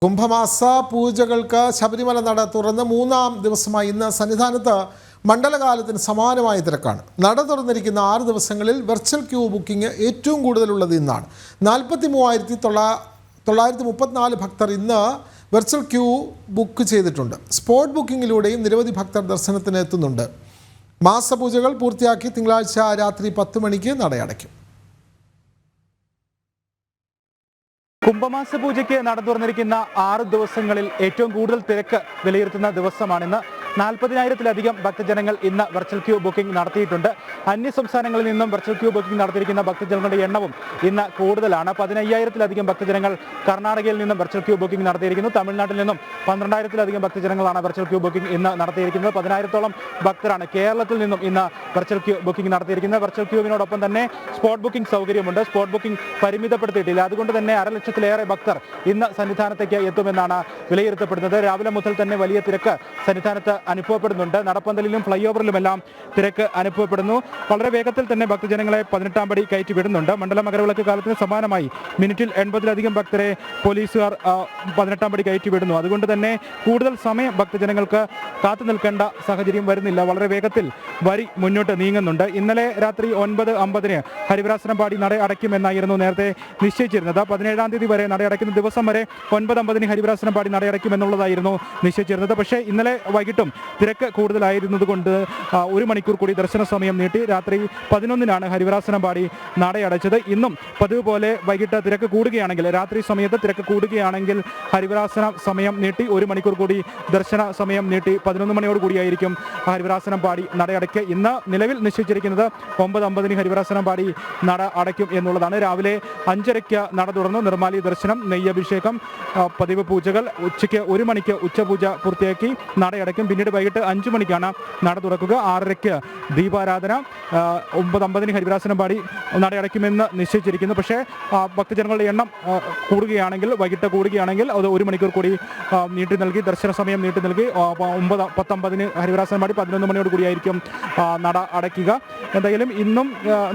കുംഭമാസ പൂജകൾക്ക് ശബരിമല നട തുറന്ന് മൂന്നാം ദിവസമായി ഇന്ന് സന്നിധാനത്ത് മണ്ഡലകാലത്തിന് സമാനമായ തിരക്കാണ്. നട തുറന്നിരിക്കുന്ന 6 ദിവസങ്ങളിൽ വെർച്വൽ ക്യൂ ബുക്കിംഗ് ഏറ്റവും കൂടുതലുള്ളത് ഇന്നാണ്. 43,934 ഭക്തർ ഇന്ന് വെർച്വൽ ക്യൂ ബുക്ക് ചെയ്തിട്ടുണ്ട്. സ്പോട്ട് ബുക്കിങ്ങിലൂടെയും നിരവധി ഭക്തർ ദർശനത്തിന് എത്തുന്നുണ്ട്. മാസപൂജകൾ പൂർത്തിയാക്കി തിങ്കളാഴ്ച രാത്രി 10 മണിക്ക് നടയടയ്ക്കും. കുംഭമാസ പൂജയ്ക്ക് നട തുറന്നിരിക്കുന്ന 6 ദിവസങ്ങളിൽ ഏറ്റവും കൂടുതൽ തിരക്ക് വിലയിരുത്തുന്ന ദിവസമാണിന്ന്. 40,000-ലധികം ഭക്തജനങ്ങൾ ഇന്ന് വെർച്വൽ ക്യൂ ബുക്കിംഗ് നടത്തിയിട്ടുണ്ട്. അന്യ സംസ്ഥാനങ്ങളിൽ നിന്നും വെർച്വൽ ക്യൂ ബുക്കിംഗ് നടത്തിയിരിക്കുന്ന ഭക്തജനങ്ങളുടെ എണ്ണവും ഇന്ന് കൂടുതലാണ്. 15,000-ലധികം ഭക്തജനങ്ങൾ കർണാടകയിൽ നിന്നും വെർച്വൽ ക്യൂ ബുക്കിംഗ് നടത്തിയിരിക്കുന്നു. തമിഴ്നാട്ടിൽ നിന്നും 12,000-ലധികം ഭക്തജനങ്ങളാണ് വെർച്വൽ ക്യൂ ബുക്കിംഗ് ഇന്ന് നടത്തിയിരിക്കുന്നത്. 10,000-ഓളം ഭക്തരാണ് കേരളത്തിൽ നിന്നും ഇന്ന് വെർച്വൽ ക്യൂ ബുക്കിംഗ് നടത്തിയിരിക്കുന്നത്. വെർച്വൽ ക്യൂവിനോടൊപ്പം തന്നെ സ്പോട്ട് ബുക്കിംഗ് സൗകര്യമുണ്ട്. സ്പോട്ട് ബുക്കിംഗ് പരിമിതപ്പെടുത്തിയിട്ടില്ല. അതുകൊണ്ട് തന്നെ 1,50,000-ലേറെ ഭക്തർ ഇന്ന് സന്നിധാനത്തേക്ക് എത്തുമെന്നാണ് വിലയിരുത്തപ്പെടുന്നത്. രാവിലെ മുതൽ തന്നെ വലിയ തിരക്ക് സന്നിധാനത്ത് അനുഭവപ്പെടുന്നുണ്ട്. നടപ്പന്തലിലും ഫ്ലൈ ഓവറിലുമെല്ലാം തിരക്ക് അനുഭവപ്പെടുന്നു. വളരെ വേഗത്തിൽ തന്നെ ഭക്തജനങ്ങളെ 18-ാം പടി കയറ്റി വിടുന്നുണ്ട്. മണ്ഡല മകരവിളക്ക് കാലത്തിന് സമാനമായി മിനിറ്റിൽ 80-ലധികം ഭക്തരെ പോലീസുകാർ 18-ാം പടി കയറ്റി വിടുന്നു. അതുകൊണ്ട് തന്നെ കൂടുതൽ സമയം ഭക്തജനങ്ങൾക്ക് കാത്തു നിൽക്കേണ്ട സാഹചര്യം വരുന്നില്ല. വളരെ വേഗത്തിൽ വരി മുന്നോട്ട് നീങ്ങുന്നുണ്ട്. ഇന്നലെ രാത്രി 9:50-ന് ഹരിവരാസനം പാടി നട അടയ്ക്കുമെന്നായിരുന്നു നേരത്തെ നിശ്ചയിച്ചിരുന്നത്. 17-ാം തീയതി വരെ നടയടയ്ക്കുന്ന ദിവസം വരെ 9:50-ന് ഹരിവരാസനം പാടി നടയടയ്ക്കുമെന്നുള്ളതായിരുന്നു നിശ്ചയിച്ചിരുന്നത്. പക്ഷേ ഇന്നലെ വൈകിട്ടും തിരക്ക് കൂടുതലായിരുന്നത് കൊണ്ട് 1 മണിക്കൂർ കൂടി ദർശന സമയം നീട്ടി. രാത്രി 11-നാണ് ഹരിവരാസനം പാടി നടയടച്ചത്. ഇന്നും പതിവ് പോലെ വൈകിട്ട് തിരക്ക് കൂടുകയാണെങ്കിൽ, രാത്രി സമയത്ത് തിരക്ക് കൂടുകയാണെങ്കിൽ ഹരിവരാസന സമയം നീട്ടി 1 മണിക്കൂർ കൂടി ദർശന സമയം നീട്ടി 11 മണിയോട് കൂടിയായിരിക്കും ഹരിവരാസനം പാടി നടയടയ്ക്ക്. ഇന്ന് നിലവിൽ നിശ്ചയിച്ചിരിക്കുന്നത് 9:50-ന് ഹരിവരാസനം പാടി നട അടയ്ക്കും എന്നുള്ളതാണ്. രാവിലെ 5:30-ക്ക് നട തുറന്ന് നിർമ്മാലി ദർശനം, നെയ്യഭിഷേകം, പതിവ് പൂജകൾ. ഉച്ചയ്ക്ക് 1 മണിക്ക് ഉച്ചപൂജ പൂർത്തിയാക്കി നടയടയ്ക്കും. പിന്നീട് വൈകിട്ട് 5 മണിക്കാണ് നട തുറക്കുക. 6:30-ക്ക് ദീപാരാധന, 9:50-ന് ഹരിവരാസനം പാടി നടയടയ്ക്കുമെന്ന് നിശ്ചയിച്ചിരിക്കുന്നു. പക്ഷേ ഭക്തജനങ്ങളുടെ എണ്ണം കൂടുകയാണെങ്കിൽ, വൈകിട്ട് കൂടുകയാണെങ്കിൽ അത് 1 മണിക്കൂർ കൂടി നീട്ടി നൽകി, ദർശന സമയം നീട്ടി നൽകി 10:50-ന് ഹരിവരാസനം പാടി 11 മണിയോട് കൂടിയായിരിക്കും നട അടയ്ക്കുക. എന്തായാലും ഇന്നും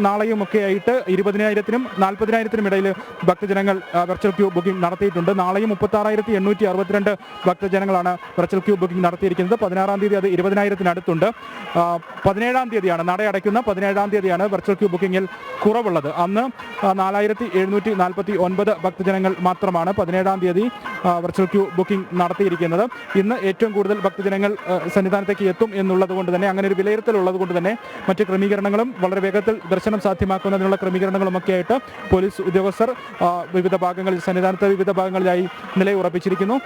നാളെയും ഒക്കെ ആയിട്ട് 20,000-നും 40,000-നും ഇടയിൽ ഭക്തജനങ്ങൾ വെർച്വൽ ക്യൂ ബുക്കിംഗ് നടത്തിയിട്ടുണ്ട്. നാളെയും 36,862 ഭക്തജനങ്ങളാണ് വെർച്വൽ ക്യൂ ബുക്കിംഗ് നടത്തിയിരിക്കുന്നത്. 16-ാം തീയതി അത് 20,000-നടുത്തുണ്ട്. 17-ാം തീയതിയാണ് നട അടയ്ക്കുന്ന 17-ാം തീയതിയാണ് വെർച്വൽ ക്യൂ ബുക്കിങ്ങിൽ കുറവുള്ളത്. അന്ന് 4,749 ഭക്തജനങ്ങൾ മാത്രമാണ് 17-ാം തീയതി വെർച്വൽ ക്യൂ ബുക്കിംഗ് നടത്തിയിരിക്കുന്നത്. ഇന്ന് ഏറ്റവും കൂടുതൽ ഭക്തജനങ്ങൾ സന്നിധാനത്തേക്ക് എത്തും എന്നുള്ളത് കൊണ്ട് തന്നെ, അങ്ങനെ ഒരു വിലയിരുത്തലുള്ളത് കൊണ്ട് തന്നെ മറ്റ് ക്രമീകരണങ്ങളും വളരെ വേഗത്തിൽ ദർശനം സാധ്യമാക്കുന്നതിനുള്ള ക്രമീകരണങ്ങളുമൊക്കെ ആയിട്ട് പോലീസ് ഉദ്യോഗസ്ഥർ വിവിധ ഭാഗങ്ങളിൽ, സന്നിധാനത്തെ വിവിധ ഭാഗങ്ങളിലായി നിലയുറപ്പിച്ചിരിക്കുന്നു.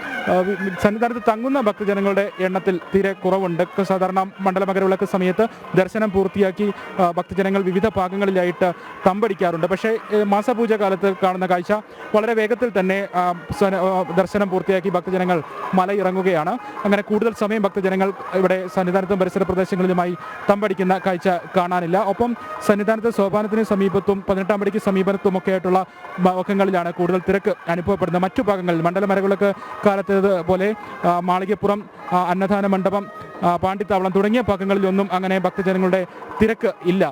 സന്നിധാനത്ത് തങ്ങുന്ന ഭക്തജനങ്ങളുടെ എണ്ണത്തിൽ തീരെ കുറവുണ്ട്. സാധാരണ മണ്ഡല മകരവിളക്ക് സമയത്ത് ദർശനം പൂർത്തിയാക്കി ഭക്തജനങ്ങൾ വിവിധ ഭാഗങ്ങളിലായിട്ട് തമ്പടിക്കാറുണ്ട്. പക്ഷേ മാസപൂജ കാലത്ത് കാണുന്ന കാഴ്ച, വളരെ വേഗത്തിൽ തന്നെ ദർശനം പൂർത്തിയാക്കി ഭക്തജനങ്ങൾ മലയിറങ്ങുകയാണ്. അങ്ങനെ കൂടുതൽ സമയം ഭക്തജനങ്ങൾ ഇവിടെ സന്നിധാനത്തും പരിസര പ്രദേശങ്ങളിലുമായി തമ്പടിക്കുന്ന കാഴ്ച കാണാനില്ല. ഒപ്പം സന്നിധാനത്ത് സോപാനത്തിന് സമീപത്തും 18-ാം പടിക്ക് സമീപത്തുമൊക്കെ ആയിട്ടുള്ള ഭാഗങ്ങളിലാണ് കൂടുതൽ തിരക്ക് അനുഭവപ്പെടുന്നത്. മറ്റു ഭാഗങ്ങളിൽ മണ്ഡല മകരവിളക്ക് കാലത്തേത് പോലെ മാളികപ്പുറം, അന്നദാന മണ്ഡപം, പാണ്ടിത്താവളം തുടങ്ങിയ ഭാഗങ്ങളിലൊന്നും അങ്ങനെ ഭക്തജനങ്ങളുടെ തിരക്ക് ഇല്ല.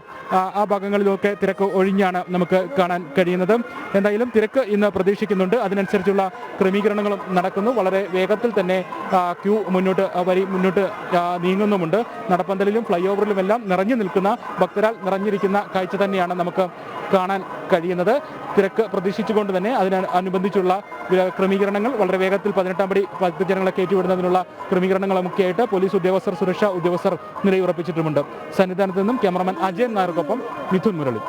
ആ ഭാഗങ്ങളിലൊക്കെ തിരക്ക് ഒഴിഞ്ഞാണ് നമുക്ക് കാണാൻ കഴിയുന്നത്. എന്തായാലും തിരക്ക് ഇന്ന് പ്രതീക്ഷിക്കുന്നുണ്ട്. അതിനനുസരിച്ചുള്ള ക്രമീകരണങ്ങളും നടക്കുന്നു. വളരെ വേഗത്തിൽ തന്നെ ക്യൂ വരി മുന്നോട്ട് നീങ്ങുന്നുമുണ്ട്. നടപ്പന്തലിലും ഫ്ലൈ ഓവറിലുമെല്ലാം നിറഞ്ഞു നിൽക്കുന്ന, ഭക്തരാൽ നിറഞ്ഞിരിക്കുന്ന കാഴ്ച തന്നെയാണ് നമുക്ക് കാണാൻ കഴിയുന്നത്. തിരക്ക് പ്രതീക്ഷിച്ചുകൊണ്ട് തന്നെ അതിനനുബന്ധിച്ചുള്ള ക്രമീകരണങ്ങൾ വളരെ വേഗത്തിൽ 18-ാം പടി ഭക്തജനങ്ങളെ കയറ്റിവിടുന്നതിനുള്ള ക്രമീകരണങ്ങളുമൊക്കെ ആയിട്ട് പോലീസ് ഉദ്യോഗസ്ഥർ, സുരക്ഷാ ഉദ്യോഗസ്ഥർ നിലയുറപ്പിച്ചിട്ടുമുണ്ട്. സന്നിധാനത്ത് നിന്നും ക്യാമറമാൻ അജയൻ നായർക്കൊപ്പം മിഥുൻ മുരളി.